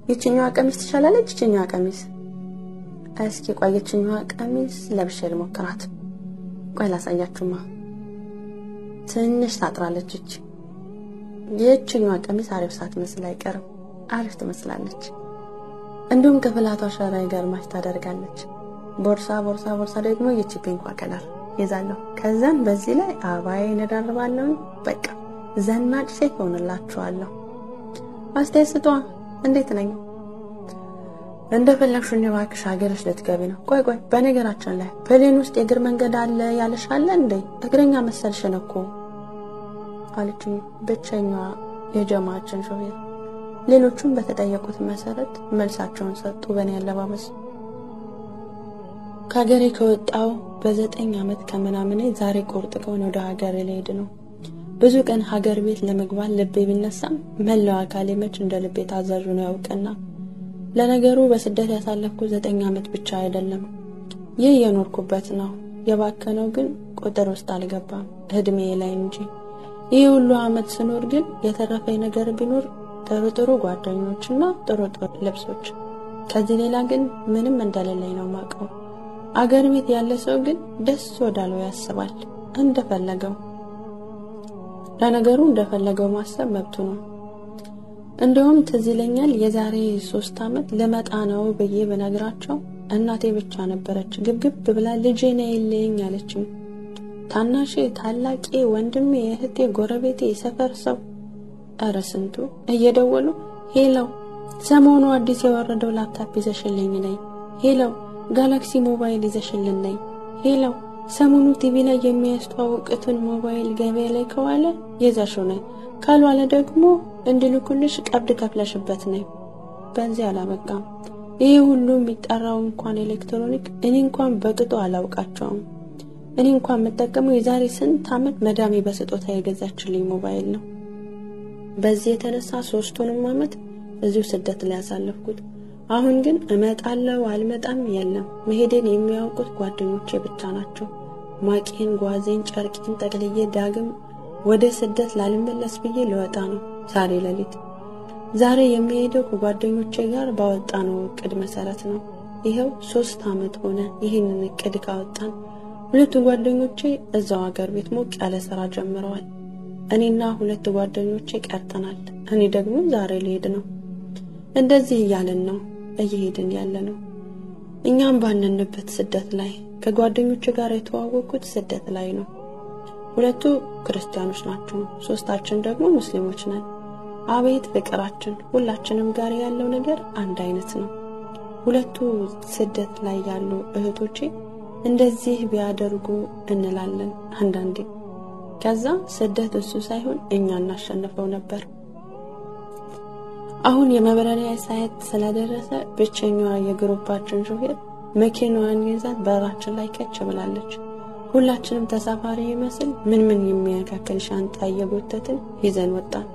የችኛዋ ቀሚስ ትሻላለች የችኛዋ ቀሚስ እስኪ ቆይ የችኛዋ ቀሚስ ለብሼ ልሞክራት ቆይ ላሳያችሁማ ትንሽ ታጥራለች እቺ የችኛዋ ቀሚስ አሪፍ ሳትመስል አይቀርም አሪፍ ትመስላለች እንዲሁም ከፍላቷ ሸራይ ጋር ማች ታደርጋለች ቦርሳ ደግሞ የቺ ፒንኳ ከለር ይዛለሁ ከዛን በዚህ ላይ አባይ ነዳርባለሁ በቃ ዘናጭ ሴት ሆነላችኋለሁ አስተያየቷ እንዴት ነኝ እንደፈለግሽ እንደባክሽ ሀገርሽ ልትገቢ ነው ቆይ በነገራችን ላይ ፕሌን ውስጥ የእግር መንገድ አለ ያለሻለ እንዴ እግረኛ መሰልሽን እኮ አለችኝ ብቸኛዋ የጀማዓችን ሾፌር ሌሎቹም በተጠየቁት መሰረት መልሳቸውን ሰጡ በእኔ አለባበስ ከሀገሬ ከወጣው በ9 አመት ከመናመኔ ዛሬ ቆርጥቀው ወደ ሀገሬ ልሄድ ነው ብዙ ቀን ሀገር ቤት ለመግባት ልቤ ቢነሳም መላው አካሌ መች እንደ ልቤ ታዛዡ ነው ያውቀና ለነገሩ በስደት ያሳለፍኩ 9 አመት ብቻ አይደለም ይህ የኖርኩበት ነው የባከነው ግን ቁጥር ውስጥ አልገባም እድሜ ላይ እንጂ ይህ ሁሉ አመት ስኖር ግን የተረፈኝ ነገር ቢኖር ጥሩ ጓደኞችና ጥሩ ልብሶች ከዚህ ሌላ ግን ምንም እንደሌለኝ ነው ማቀው አገር ቤት ያለ ሰው ግን ደስ ወዳለው ያስባል እንደፈለገው ለነገሩ እንደፈለገው ማሰብ መብቱ ነው እንደውም ትዝለኛል የዛሬ 3 አመት ለመጣ ነው በየ በነግራቸው እናቴ ብቻ ነበረች ግብግብ ብላ ልጄ ነይልኝ አለችኝ ታናሼ ታላቄ ወንድሜ እህቴ ጎረቤቴ ሰፈር ሰው አረስንቱ እየደወሉ ሄሎ ሰሞኑ አዲስ የወረደው ላፕቶፕ ይዘሽልኝ ነይ ሄሎ ጋላክሲ ሞባይል ይዘሽልኝ ነይ ሄሎ ሰሞኑ ቲቪ ላይ የሚያስተዋውቁትን ሞባይል ገበያ ላይ ከዋለ ይዘሽው ነይ ካልዋለ ደግሞ እንድልኩልሽ ቀብድ ከፍለሽበት ነይ በዚህ አላበቃም ይሄ ሁሉ የሚጣራው እንኳን ኤሌክትሮኒክ እኔ እንኳን በቅጡ አላውቃቸውም እኔ እንኳን መጠቀመው የዛሬ ስንት አመት መዳሜ በስጦታ የገዛችልኝ ሞባይል ነው በዚህ የተነሳ 3ቱንም አመት እዚሁ ስደት ላይ ያሳለፍኩት አሁን ግን እመጣለሁ አልመጣም የለም መሄዴን የሚያውቁት ጓደኞቼ ብቻ ናቸው ማቄን ጓዜን ጨርቄን ጠቅልዬ ዳግም ወደ ስደት ላልመለስ ብዬ ለወጣ ነው ዛሬ ለሊት ዛሬ የሚሄደው ከጓደኞቼ ጋር ባወጣነው እቅድ መሰረት ነው ይሄው 3 አመት ሆነ ይሄንን እቅድ ካወጣን ሁለቱ ጓደኞቼ እዛው ሀገር ቤት ሞቅ ያለ ስራ ጀምረዋል እኔና ሁለት ጓደኞቼ ቀርተናል እኔ ደግሞ ዛሬ ልሄድ ነው እንደዚህ ያለን ነው እየሄድን ያለነው እኛም ባንነበት ስደት ላይ ከጓደኞቼ ጋር የተዋወቁት ስደት ላይ ነው ሁለቱ ክርስቲያኖች ናቸው ሶስታችን ደግሞ ሙስሊሞች ነን አቤት ፍቅራችን ሁላችንም ጋር ያለው ነገር አንድ አይነት ነው ሁለቱ ስደት ላይ ያሉ እህቶቼ እንደዚህ ቢያደርጉ እንላለን አንዳንዴ ከዛ ስደት እሱ ሳይሆን እኛ እናሸንፈው ነበር አሁን የመብረሪያ ሰዓት ስለደረሰ ብቸኛዋ የግሩፓችን ሾፌር መኪናዋን ይዛት በራችን ላይ ከች ብላለች ሁላችንም ተሳፋሪ ይመስል ምን የሚያካክል ሻንጣ እየጎተትን ይዘን ወጣን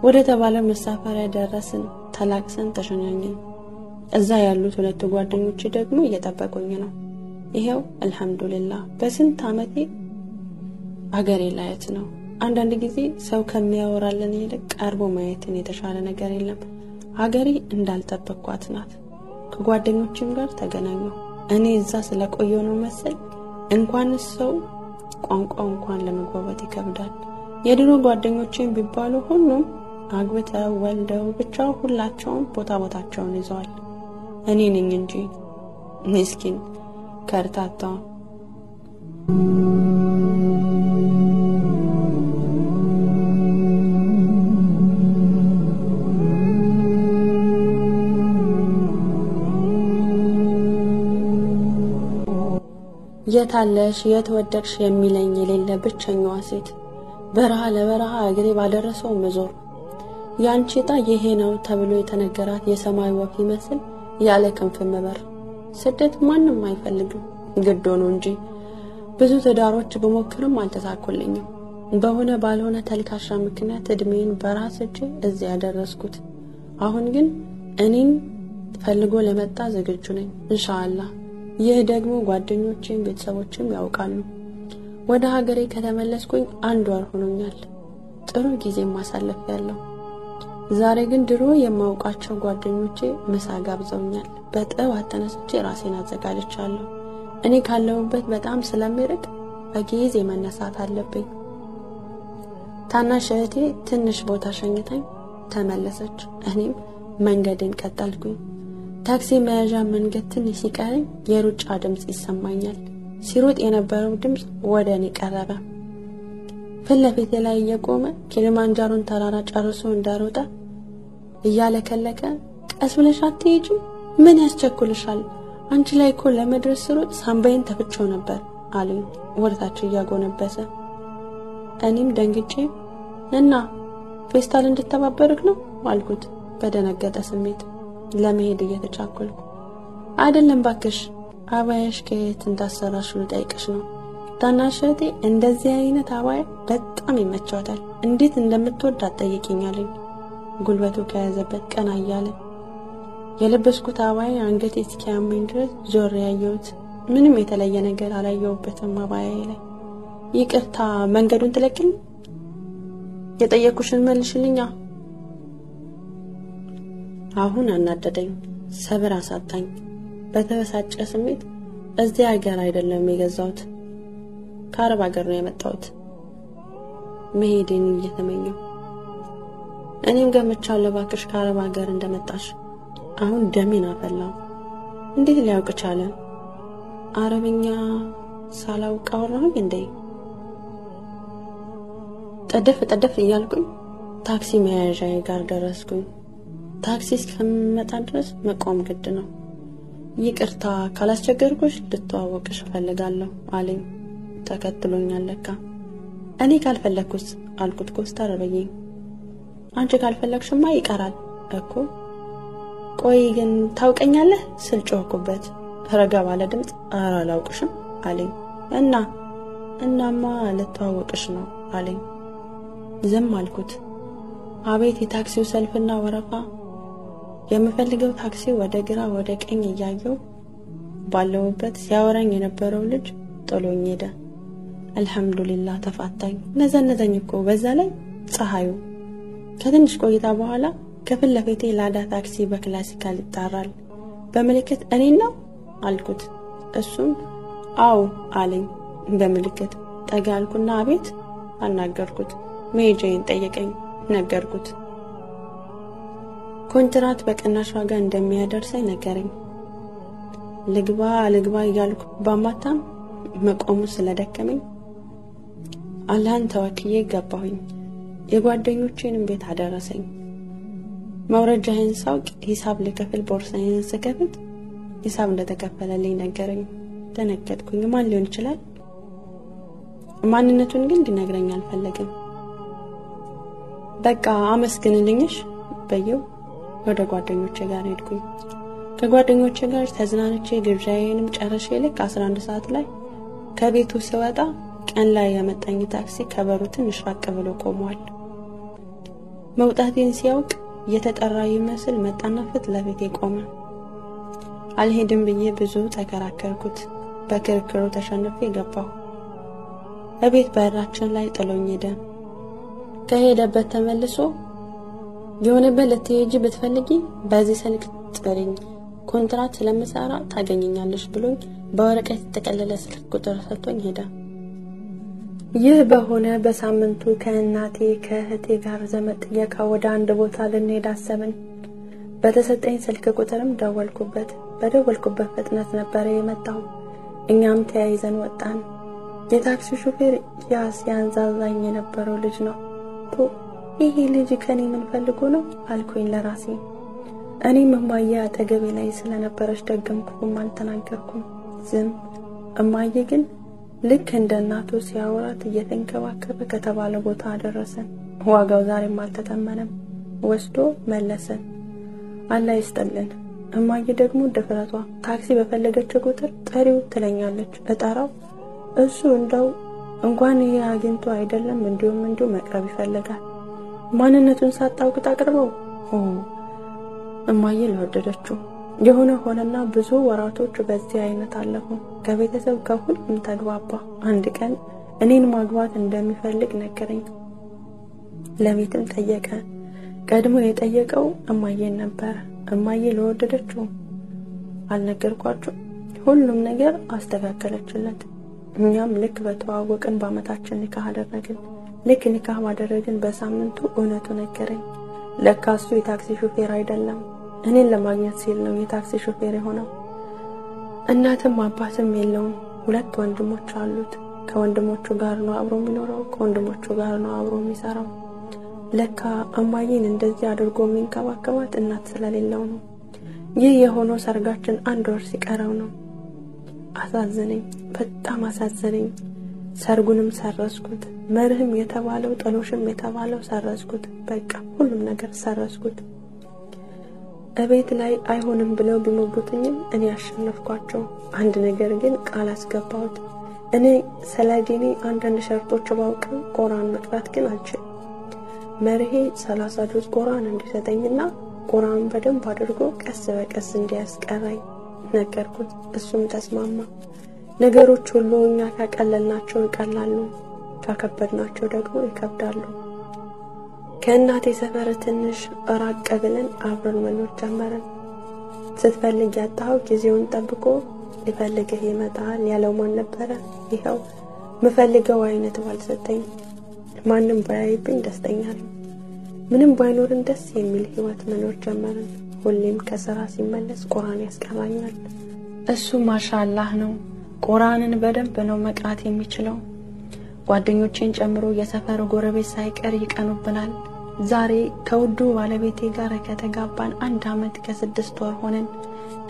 ወደ ተባለ መሳፈሪያ ደረስን ተላቅሰን ተሸኛኘን እዛ ያሉት ሁለት ጓደኞቼ ደግሞ እየጠበቁኝ ነው ይሄው አልহামዱሊላህ በስንት አመቴ አገሬ ላይት ነው አንዳንድ ጊዜ ሰው ከሚያወራለን ይልቅ ቀርቦ ማየትን የተሻለ ነገር የለም አገሬ እንዳልጠበቅኳት ናት ከጓደኞቼም ጋር ተገናኘሁ እኔ እዛ ስለቆየው ነው መሰል እንኳን ሰው ቋንቋው እንኳን ለመግባባት ይከብዳል የድሮ ጓደኞቼም ቢባሉ ሁሉም አግብተው ወልደው ብቻ ሁላቸውም ቦታቸውን ይዘዋል እኔ ነኝ እንጂ ምስኪን ከርታታ የታለሽ የተወደቅሽ የሚለኝ የሌለ ብቸኛዋ ሴት በረሃ ለበረሃ እግሬ ባደረሰው መዞር ያንቺታ ይሄ ነው ተብሎ የተነገራት የሰማይ ወፍ ይመስል ያለ ክንፍ መበር ስደት ማንንም አይፈልግም ግድ ሆኖ እንጂ ብዙ ተዳሮች በመከረም አልተሳካልኝም በሆነ ባልሆነ ተልካሻ ምክንያት እድሜን በራስቼ እዚህ ያደረስኩት አሁን ግን እኔን ፈልጎ ለመጣ ዝግጁ ነኝ ኢንሻአላህ ይህ ደግሞ ጓደኞቼም ቤተሰቦችም ያውቃሉ ወደ ሀገሬ ከተመለስኩኝ አንድ ወር ሆኖኛል ጥሩ ጊዜ ማሳለፍ ያለው ዛሬ ግን ድሮ የማውቃቸው ጓደኞቼ ምሳ ጋብዘውኛል። በጠዋት ተነስቼ ራሴን አዘጋጅቻለሁ። እኔ ካለሁበት በጣም ስለሚርቅ በጊዜ መነሳት አለብኝ። ታናሽ እህቴ ትንሽ ቦታ ሸኝታኝ ተመለሰች። እኔም መንገዴን ቀጠልኩኝ። ታክሲ መያዣ መንገድ ትንሽ ሲቀረኝ የሩጫ ድምጽ ይሰማኛል። ሲሮጥ የነበረው ድምጽ ወደ እኔ ቀረበ። ፊት ለፊቴ ላይ የቆመ ኪሊማንጃሮን ተራራ ጨርሶ እንዳሮጠ እያለከለከ ቀስ ብለሽ አትሄጂ፣ ምን ያስቸኩልሻል? አንቺ ላይ እኮ ለመድረስ ስሮጥ ሳምባዬን ተፍቼው ነበር አለኝ ወደታች እያጎነበሰ። እኔም ደንግጬ እና ፌስታል እንድተባበርክ ነው አልኩት በደነገጠ ስሜት ለመሄድ እየተቻኮልኩ። አይደለም ባክሽ አባያሽ ከየት እንዳሰራሽ ልጠይቅሽ ነው። ታናሽ እህቴ እንደዚህ አይነት አባያ በጣም ይመቻታል፣ እንዴት እንደምትወድ አትጠይቂኛለኝ። ጉልበቱ ከያዘበት ቀና እያለ የለበስኩት አባያ አንገቴ እስኪያመኝ ድረስ ዞር ያየሁት። ምንም የተለየ ነገር አላየሁበትም አባያዬ ላይ። ይቅርታ መንገዱን ትለቅልኝ? የጠየኩሽን መልሽልኛ። አሁን አናደደኝ፣ ሰብር አሳጣኝ። በተበሳጨ ስሜት እዚህ ሀገር አይደለም የገዛሁት፣ ከአረብ ሀገር ነው የመጣሁት መሄድን እየተመኘሁ። እኔም ገምቻለሁ ባክሽ ከአረብ ሀገር እንደመጣሽ። አሁን ደሜን አፈላው። እንዴት ሊያውቅ ቻለ? አረብኛ ሳላውቅ አወራሁኝ እንዴ? ጠደፍ እያልኩኝ ታክሲ መያዣዬ ጋር ደረስኩኝ። ታክሲ እስከመጣ ድረስ መቆም ግድ ነው። ይቅርታ ካላስቸገርኩሽ ልተዋወቅሽ እፈልጋለሁ አለኝ። ተከትሎኛል ለካ። እኔ ካልፈለኩስ አልኩት ኮስተር ብዬ። አንቺ ካልፈለግሽማ ይቀራል እኮ። ቆይ ግን ታውቀኛለህ ስል ጮህኩበት። ረጋ ባለ ድምጽ አላውቅሽም አለኝ። እናማ ልተዋወቅሽ ነው አለኝ። ዝም አልኩት። አቤት የታክሲው ሰልፍና ወረፋ! የምፈልገው ታክሲ ወደ ግራ ወደ ቀኝ እያየው ባለውበት ሲያወራኝ የነበረው ልጅ ጥሎኝ ሄደ። አልহামዱሊላህ ተፋታኝ። ነዘነዘኝ እኮ በዛ ላይ ፀሐዩ። ከትንሽ ቆይታ በኋላ ከፊት ለፊቴ ላዳ ታክሲ በክላሲካል ይጣራል። በመልእክት እኔን ነው አልኩት። እሱም አው አለኝ በመልእክት። ጠጋልኩና አቤት አናገርኩት። መሄጃዬን ጠየቀኝ፣ ነገርኩት። ኮንትራት በቅናሽ ዋጋ እንደሚያደርሰኝ ነገረኝ። ልግባ እያልኩ ባማታም መቆሙ ስለደከመኝ አላህን ተወክዬ ገባሁኝ። የጓደኞቼንም ቤት አደረሰኝ። መውረጃዬን ሳውቅ ሂሳብ ልከፍል ቦርሳዬን ስከፍት ሂሳብ እንደተከፈለልኝ ነገረኝ። ተነገጥኩኝ። ማን ሊሆን ይችላል? ማንነቱን ግን ሊነግረኝ አልፈለገም። በቃ አመስግንልኝሽ በየው ወደ ጓደኞቼ ጋር ሄድኩኝ። ከጓደኞቼ ጋር ተዝናንቼ ግብዣዬንም ጨርሼ ልክ 11 ሰዓት ላይ ከቤቱ ስወጣ ቀን ላይ ያመጣኝ ታክሲ ከበሩ ትንሽ ራቅ ብሎ ቆሟል። መውጣቴን ሲያውቅ የተጠራ ይመስል መጣና ፊት ለፊቴ ቆመ። አልሄድም ብዬ ብዙ ተከራከርኩት። በክርክሩ ተሸንፌ ገባሁ። በቤት በራችን ላይ ጥሎኝ ሄደ። ከሄደበት ተመልሶ የሆነበት ለተሄጂ ብትፈልጊ በዚህ ስልክ ጥሪኝ፣ ኮንትራት ስለምሰራ ታገኘኛለሽ ብሎኝ በወረቀት የተጠቀለለ ስልክ ቁጥር ሰጥቶኝ ሄደ። ይህ በሆነ በሳምንቱ ከእናቴ ከእህቴ ጋር ዘመድ ጥየቃ ወደ አንድ ቦታ ልንሄድ አሰብን። በተሰጠኝ ስልክ ቁጥርም ደወልኩበት። በደወልኩበት ፍጥነት ነበር የመጣው። እኛም ተያይዘን ወጣን። የታክሲ ሹፌር ያንዛዛኝ የነበረው ልጅ ነው። ይሄ ልጅ ከኔ ምን ፈልጎ ነው አልኩኝ ለራሴ። እኔም እማዬ አጠገቤ ላይ ስለነበረች ደገምኩም አልተናገርኩም። ዝም። እማዬ ግን ልክ እንደ እናቱ ሲያወራት እየተንከባከበ ከተባለ ቦታ አደረሰን። ዋጋው ዛሬም አልተተመነም። ወስዶ መለሰን። አላህ ይስጥልን። እማዬ ደግሞ ድፍረቷ ታክሲ በፈለገች ቁጥር ጠሪው ትለኛለች። እጠራው እሱ እንደው እንኳን ይሄ አግኝቶ አይደለም እንዲሁ መቅረብ ይፈልጋል። ማንነቱን ሳታውቅ ታቀርበው። እማዬ ለወደደችው የሆነ ሆነና ብዙ ወራቶች በዚህ አይነት አለፉ። ከቤተሰብ ከሁሉም ተግባባ። አንድ ቀን እኔን ማግባት እንደሚፈልግ ነገረኝ። ለቤትም ጠየቀ። ቀድሞ የጠየቀው እማዬን ነበር። እማዬ ለወደደችው አልነገርኳችሁ ሁሉም ነገር አስተካከለችለት። እኛም ልክ በተዋወቅን በአመታችን ኒካህ አደረግን። ልክ ኒካህ ባደረግን በሳምንቱ እውነቱ ነገረኝ። ለካሱ የታክሲ ሹፌር አይደለም፣ እኔን ለማግኘት ሲል ነው የታክሲ ሹፌር የሆነው። እናትም አባትም የለውም። 2 ወንድሞች አሉት። ከወንድሞቹ ጋር ነው አብሮ የሚኖረው፣ ከወንድሞቹ ጋር ነው አብሮ የሚሰራው። ለካ እማዬን እንደዚህ አድርጎ የሚንከባከባት እናት ስለሌለው ነው። ይህ የሆነው ሰርጋችን 1 ወር ሲቀረው ነው። አሳዘነኝ፣ በጣም አሳዘነኝ። ሰርጉንም ሰረዝኩት። መርህም የተባለው ጥሎሽም የተባለው ሰረዝኩት። በቃ ሁሉም ነገር ሰረዝኩት። እቤት ላይ አይሆንም ብለው ቢሞግቱኝም እኔ አሸነፍኳቸው። አንድ ነገር ግን ቃል አስገባሁት። እኔ ሰላዲኒ አንዳንድ ሸርጦች ባውቅም ቁርአን መቅራት ግን አልችልም። መርሄ 30 ጁዝ ቁርአን እንዲሰጠኝና ቁርአን በደንብ አድርጎ ቀስ በቀስ እንዲያስቀራኝ ነገርኩት። እሱም ተስማማ። ነገሮች ሁሉ እኛ ካቀለልናቸው ይቀላሉ፣ ካከበድናቸው ደግሞ ይከብዳሉ። ከእናቴ ሰፈር ትንሽ ራቅ ብለን አብረን መኖር ጀመርን። ስትፈልግ ያጣው ጊዜውን ጠብቆ ሊፈልግህ ይመጣል ያለው ማን ነበረ? ይሄው መፈልገው አይነት ባልሰጠኝ ማንንም ባያይብኝ ደስተኛ ነኝ። ምንም ባይኖርን ደስ የሚል ህይወት መኖር ጀመርን። ሁሌም ከሥራ ሲመለስ ቁርአን ያስቀራኛል። እሱ ማሻአላህ ነው። ቁርአንን በደንብ ነው መቅራት የሚችለው። ጓደኞቼን ጨምሮ የሰፈሩ ጎረቤት ሳይቀር ይቀኑብናል። ዛሬ ከውዱ ባለቤቴ ጋር ከተጋባን 1 አመት ከ6 ወር ሆነን።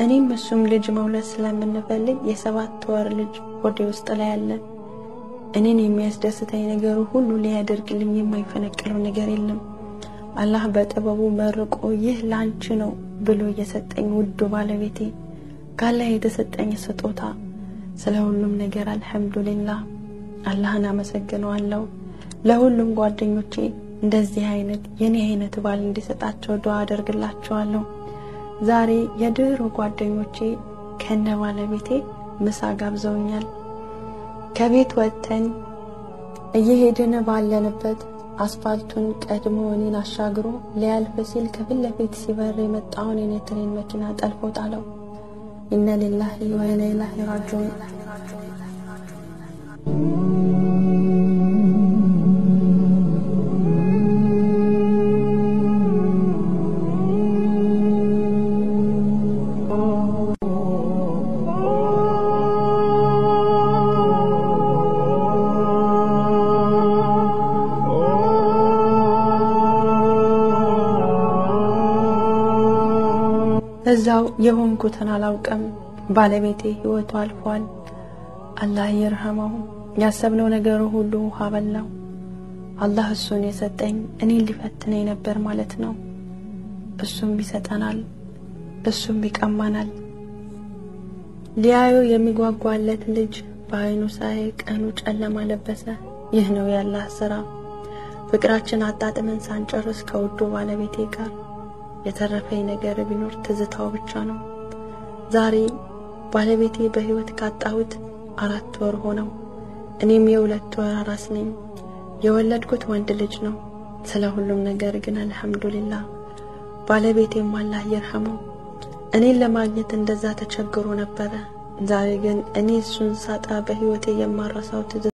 እኔም እሱም ልጅ መውለድ ስለምንፈልግ የ7 ወር ልጅ ሆዴ ውስጥ ላይ አለ። እኔን የሚያስደስተኝ ነገር ሁሉ ሊያደርግልኝ የማይፈነቅለው ነገር የለም። አላህ በጥበቡ መርቆ ይህ ላንቺ ነው ብሎ የሰጠኝ ውዱ ባለቤቴ ካላህ የተሰጠኝ ስጦታ። ስለሁሉም ነገር አልহামዱሊላህ አላህን አመሰግናለሁ። ለሁሉም ጓደኞቼ እንደዚህ አይነት የኔ አይነት ባል እንዲሰጣቸው ዱአ አደርግላቸዋለሁ። ዛሬ የድሮ ጓደኞቼ ከነ ባለቤቴ ምሳ ጋብዘውኛል። ከቤት ወጥተን እየሄድን ባለንበት አስፋልቱን ቀድሞ እኔን አሻግሮ ሊያልፍ ሲል ከፊት ለፊት ሲበር የመጣውን የኔትሬን መኪና ጠልፎ ጣለው። ኢነ ሊላሂ ወኢና ኢለይሂ ራጂዑን። እዛው የሆንኩትን አላውቅም። ባለቤቴ ህይወቱ አልፏል። አላህ ይርሐመው። ያሰብነው ነገር ሁሉ ውሃ በላው። አላህ እሱን የሰጠኝ እኔን ሊፈትነኝ ነበር ማለት ነው። እሱም ይሰጠናል፣ እሱም ይቀማናል። ሊያዩ የሚጓጓለት ልጅ በአይኑ ሳይ ቀኑ ጨለማ ለበሰ። ይህ ነው ያላህ ስራ። ፍቅራችን አጣጥመን ሳንጨርስ ከውዱ ባለቤቴ ጋር የተረፈኝ ነገር ቢኖር ትዝታው ብቻ ነው። ዛሬ ባለቤቴ በህይወት ካጣሁት 4 ወር ሆነው። እኔም የ2 ወር አራስ ነኝ። የወለድኩት ወንድ ልጅ ነው። ስለሁሉም ነገር ግን አልহামዱሊላህ። ባለቤቴም አላህ ይርሐመው እኔን ለማግኘት እንደዛ ተቸግሮ ነበር። ዛሬ ግን እኔ እሱን ሳጣ በህይወቴ የማረሳው